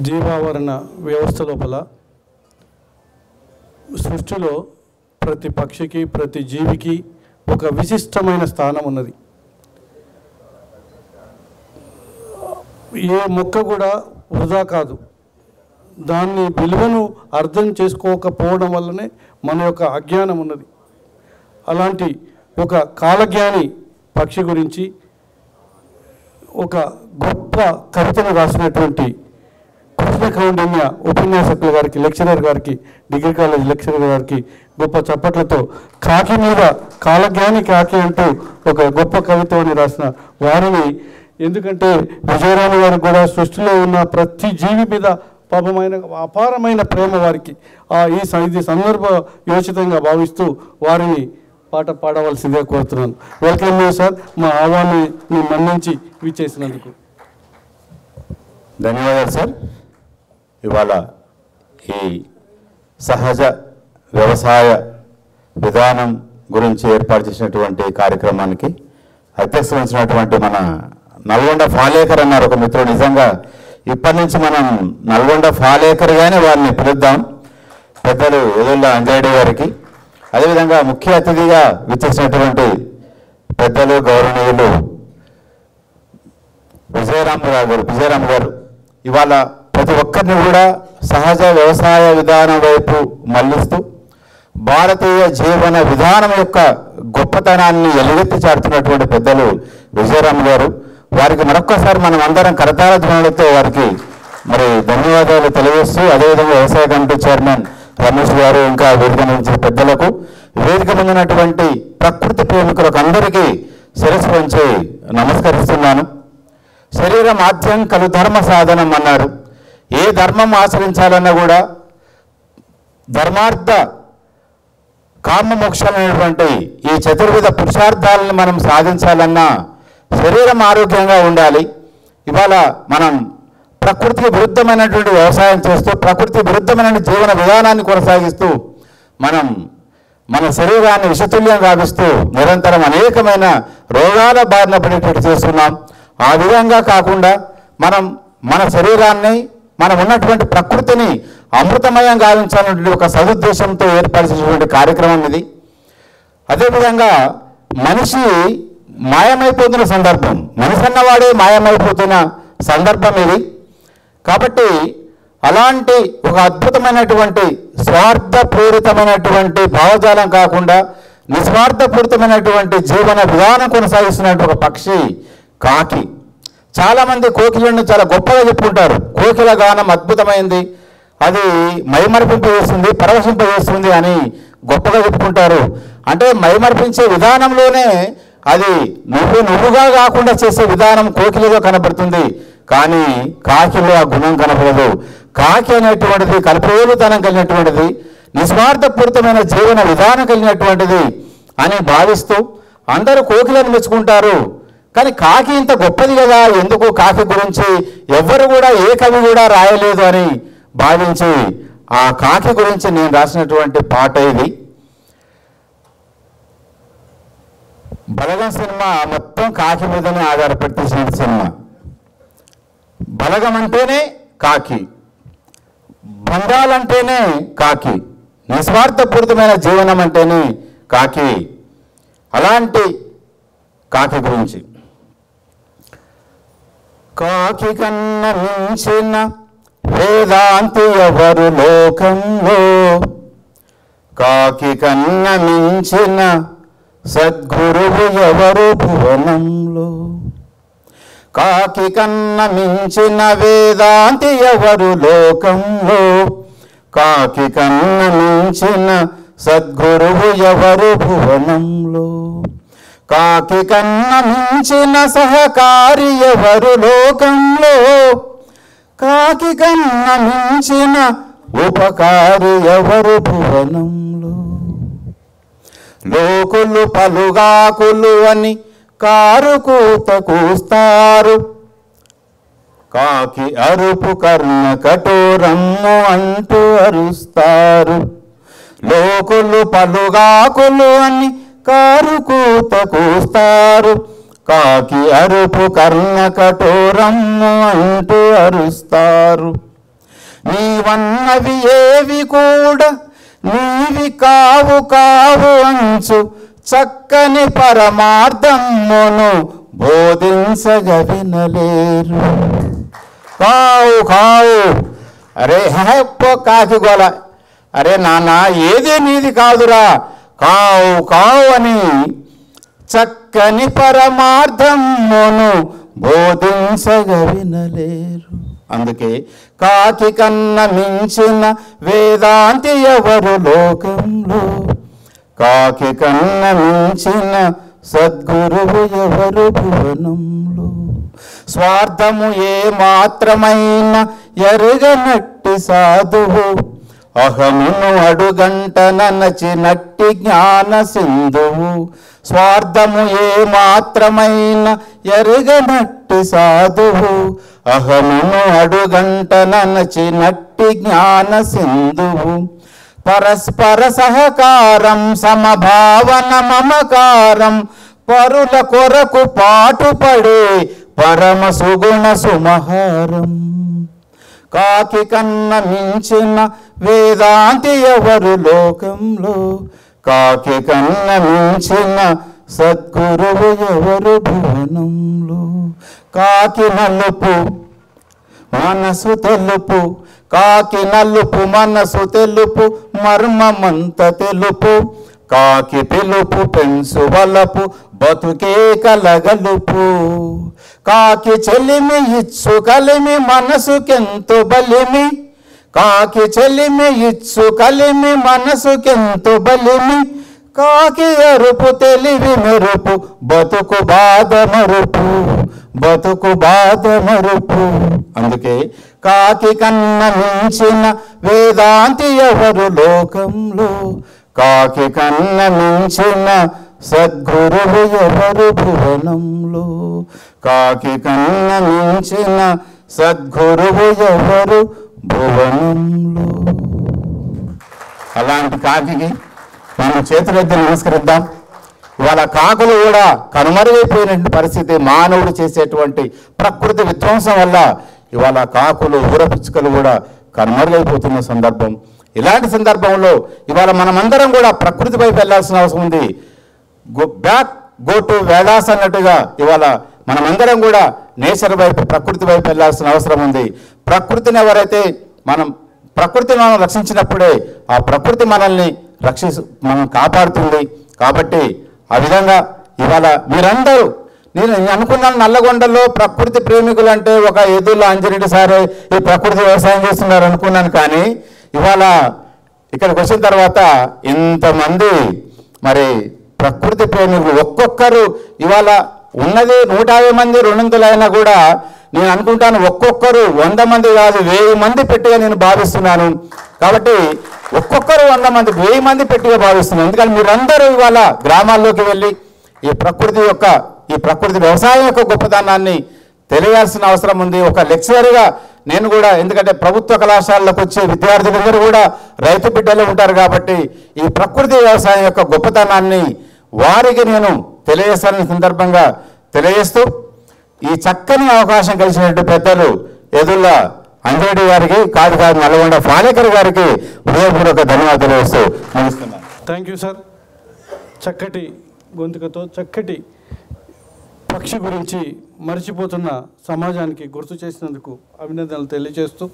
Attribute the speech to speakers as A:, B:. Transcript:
A: జీవావరణ వ్యవస్థ లోపల సృష్టిలో ప్రతి పక్షికి ప్రతి జీవికి ఒక విశిష్టమైన స్థానం ఉన్నది. ఏ మొక్క కూడా వృధా కాదు. దాన్ని విలువను అర్థం చేసుకోకపోవడం వల్లనే మన యొక్క అజ్ఞానం ఉన్నది. అలాంటి ఒక కాలజ్ఞాని పక్షి గురించి ఒక గొప్ప కవితను రాసినటువంటి కృష్ణ కౌండిన్య ఉపన్యాసకుల గారికి, లెక్చరర్ గారికి, డిగ్రీ కాలేజ్ లెక్చరర్ గారికి గొప్ప చప్పట్లతో కాకి మీద కాలజ్ఞాని కాకి అంటూ ఒక గొప్ప కవితని రాసిన వారిని, ఎందుకంటే విజయరామ గారు కూడా సృష్టిలో ఉన్న ప్రతి జీవి మీద పాపమైన అపారమైన ప్రేమ వారికి, ఇది సందర్భ యోచితంగా భావిస్తూ వారిని పాట పాడవలసిందే కోరుతున్నాను. వెల్కమ్ యూ సార్, మా ఆహ్వాన్ని మన్నించి విచ్చేసినందుకు
B: ధన్యవాదాలు సార్. ఇవాళ ఈ సహజ వ్యవసాయ విధానం గురించి ఏర్పాటు చేసినటువంటి కార్యక్రమానికి అధ్యక్షత వహించినటువంటి మన నల్గొండ ఫాలేకర్ అన్నారు ఒక మిత్రుడు. నిజంగా ఇప్పటి నుంచి మనం నల్గొండ ఫాలేకర్గానే వారిని పిలుద్దాం. పెద్దలు ఎదుళ్ళ అంజయ్య గారికి, అదేవిధంగా ముఖ్య అతిథిగా విచ్చేసినటువంటి పెద్దలు గౌరవనీయులు విజయరామ గారు ఇవాళ ప్రతి ఒక్కరిని కూడా సహజ వ్యవసాయ విధానం వైపు మళ్లిస్తూ భారతీయ జీవన విధానం యొక్క గొప్పతనాన్ని ఎలుగెత్తి చాటుతున్నటువంటి పెద్దలు విజయరామ గారు. వారికి మరొక్కసారి మనం అందరం కరతాళ ధ్వనులతో వారికి మరి ధన్యవాదాలు తెలియజేస్తూ, అదేవిధంగా వ్యవసాయ కమిటీ చైర్మన్ రమేష్ గారు, ఇంకా వేదిక నుంచి పెద్దలకు, వేదిక ముందున్నటువంటి ప్రకృతి ప్రేమికులకు అందరికీ శిరస్సు వంచి నమస్కరిస్తున్నాను. శరీరం ఆద్యం కలు ధర్మ సాధనం అన్నారు. ఏ ధర్మం ఆచరించాలన్నా కూడా ధర్మార్థ కామ మోక్షాలైనటువంటి ఈ చతుర్విధ పురుషార్థాలను మనం సాధించాలన్నా శరీరం ఆరోగ్యంగా ఉండాలి. ఇవాళ మనం ప్రకృతికి విరుద్ధమైనటువంటి వ్యవసాయం చేస్తూ, ప్రకృతి విరుద్ధమైన జీవన విధానాన్ని కొనసాగిస్తూ మనం మన శరీరాన్ని విషతుల్యం గావిస్తూ నిరంతరం అనేకమైన రోగాల బారిన పడేటట్టు చేస్తున్నాం. ఆ విధంగా కాకుండా మనం మన శరీరాన్ని, మనం ఉన్నటువంటి ప్రకృతిని అమృతమయం గావించాలనేటువంటి ఒక సదుద్దేశంతో ఏర్పరిచినటువంటి కార్యక్రమం ఇది. అదేవిధంగా మనిషి మాయమైపోతున్న సందర్భం, మనిషి అన్నవాడే మాయమైపోతున్న సందర్భం ఇది. కాబట్టి అలాంటి ఒక అద్భుతమైనటువంటి స్వార్థపూరితమైనటువంటి భావజాలం కాకుండా నిస్వార్థపూరితమైనటువంటి జీవన విధానం కొనసాగిస్తున్నటువంటి ఒక పక్షి కాకి. చాలామంది కోకిలను చాలా గొప్పగా చెప్పుకుంటారు. కోకిల గానం అద్భుతమైంది, అది మైమరిపింపజేస్తుంది, పరవశింపజేస్తుంది అని గొప్పగా చెప్పుకుంటారు. అంటే మైమరిపించే విధానంలోనే అది నువ్వుగా కాకుండా చేసే విధానం కోకిలగా కనబడుతుంది, కానీ కాకిలో ఆ గుణం కనపడదు. కాకి అనేటువంటిది కల్పయోలుతనం కలిగినటువంటిది, నిస్వార్థపూరితమైన జీవన విధానం కలిగినటువంటిది అని భావిస్తూ అందరూ కోకిలను మెచ్చుకుంటారు. కానీ కాకి ఇంత గొప్పది కదా, ఎందుకు కాకి గురించి ఎవ్వరు కూడా ఏ కవి కూడా రాయలేదు అని భావించి ఆ కాకి గురించి నేను రాసినటువంటి పాట ఇది. బలగం సినిమా మొత్తం కాకి మీదనే ఆధారపడి తీసిన సినిమా. బలగం అంటేనే కాకి, బంధాలంటేనే కాకి, నిస్వార్థపూరితమైన జీవనం అంటేనే కాకి. అలాంటి కాకి గురించి, కాకి కన్న మించిన వేదాంతి ఎవరు లోకంలో, కాకి కన్న మించిన సద్గురువు ఎవరు భువనంలో, కాకి కన్న మించిన వేదాంతి ఎవరు లోకంలో, కాకి కన్న మించిన సద్గురువు ఎవరు భువనంలో, కాకి కన్న మించిన సహకారి ఎవరు లోకంలో, కాకి కన్న మించిన ఉపకారి ఎవరు భువనంలో. లోకులు పలుగాకులు అని కారు కూత కూస్తారు, కాకి అరుపు కర్ణ కఠోరమ్ము అంటూ అరుస్తారు. లోకులు పలుగాకులు అని కారు కూత కూస్తారు, కాకి అరుపు కర్ణ కఠోరమ్ము అంటూ అరుస్తారు. నీవన్నవి ఏవి కూడా నీవి కావు కావు అంచు చక్కని పరమార్థమును బోధించగ వినలేరు. కావు కావు అరే హెప్పో కాకి గోల, అరే నాన్న ఏది నీది కాదురా, కావు కావు అని చక్కని పరమార్థమును బోధించగ వినలేరు. అందుకే కాకి కన్న మించిన వేదాంతి ఎవరు లోకంలో, కాకి కన్న మించిన సద్గురువు ఎవరు భువనంలో. స్వార్థము ఏ మాత్రమైన ఎరుగనట్టి సాధువు, అహమును అడుగంట ననచినట్టి జ్ఞాన సింధువు. స్వార్థము ఏ మాత్రమైన ఎరుగనట్టి సాధువు, అహమును అడుగంట ననచినట్టి జ్ఞాన సింధువు. పరస్పర సహకారం సమభావన మమకారం పరుల కొరకు పాటుపడే పరమ సుగుణ సుమహారం. కాకి కన్న మించిన వేదాంతి ఎవరు లోకంలో, కాకి కన్న మించిన సద్గురువు ఎవరు భువనంలో. కాకి నలుపు మనసు తెలుపు, కాకి నలుపు మనసు తెలుపు మర్మమంత తెలుపు. కాకి పిలుపు పెంసు వలపు బతుకే కలగలుపు. కాకి చెలిమి ఇచ్చు కలిమి మనసుకెంతో బలిమి, కాకి చెలిమి ఇచ్చు కలిమి మనసుకెంతో బలిమి. కాకి అరుపు తెలివి మెరుపు బతుకు బాధ మరుపు, బతుకు బాధ మరుపు. అందుకే కాకి కన్న మించిన వేదాంతి ఎవరు లోకంలో, కాకి కన్న మించిన సద్గురువు ఎవరు భువనంలో, కాకి కన్న మించిన సద్గురువు ఎవరు భువనంలో. అలాంటి కాకి మనం చేతులెత్తి నమస్కరిద్దాం. ఇవాళ కాకులు కూడా కనుమరుగైపోయినటువంటి పరిస్థితి, మానవుడు చేసేటువంటి ప్రకృతి విధ్వంసం వల్ల ఇవాళ కాకులు ఊరపిచ్చుకలు కూడా కనుమరుగైపోతున్న సందర్భం. ఇలాంటి సందర్భంలో ఇవాళ మనమందరం కూడా ప్రకృతి వైపు వెళ్ళాల్సిన అవసరం ఉంది. గో టు వేదాస్ అన్నట్టుగా ఇవాళ మనమందరం కూడా నేచర్ వైపు ప్రకృతి వైపు వెళ్ళాల్సిన అవసరం ఉంది. ప్రకృతిని ఎవరైతే ప్రకృతిని మనం రక్షించినప్పుడే ఆ ప్రకృతి మనల్ని మనం కాపాడుతుంది. కాబట్టి ఆ విధంగా ఇవాళ మీరందరూ, నేను అనుకున్నాను నల్లగొండలో ప్రకృతి ప్రేమికులు అంటే ఒక ఎదుళ్ళ అంజరెడ్డి సారే ఈ ప్రకృతి వ్యవసాయం చేస్తున్నారు అనుకున్నాను. కానీ ఇవాళ ఇక్కడికి వచ్చిన తర్వాత ఇంతమంది మరి ప్రకృతి ప్రేమికులు ఒక్కొక్కరు ఇవాళ ఉన్నది 150 మంది 200 అయినా కూడా నేను అనుకుంటాను ఒక్కొక్కరు 100 మంది కాదు 1000 మంది పెట్టిగా నేను భావిస్తున్నాను. కాబట్టి ఒక్కొక్కరు 100 మంది 1000 మంది పెట్టిగా భావిస్తున్నాను. ఎందుకంటే మీరందరూ ఇవాళ గ్రామాల్లోకి వెళ్ళి ఈ ప్రకృతి వ్యవసాయం యొక్క గొప్పతనాన్ని తెలియాల్సిన అవసరం ఉంది. ఒక లెక్చరర్గా నేను కూడా, ఎందుకంటే ప్రభుత్వ కళాశాలలకు వచ్చే విద్యార్థులందరూ కూడా రైతు బిడ్డలు ఉంటారు కాబట్టి ఈ ప్రకృతి వ్యవసాయం యొక్క గొప్పతనాన్ని వారికి నేను తెలియజేస్తానని సందర్భంగా తెలియజేస్తూ ఈ చక్కని అవకాశం కలిసినట్టు పెద్దలు ఎదుళ్ళ అంజరెడ్డి గారికి, కాదు నల్గొండ ఫాలేకర్ గారికి హృదయపూర్వక ధన్యవాదాలు తెలియజేస్తూ ముగిస్తున్నాను.
A: Thank you sir. చక్కటి గొంతుకతో చక్కటి పక్షి గురించి మర్చిపోతున్న సమాజానికి గుర్తు చేసినందుకు అభినందనలు తెలియజేస్తూ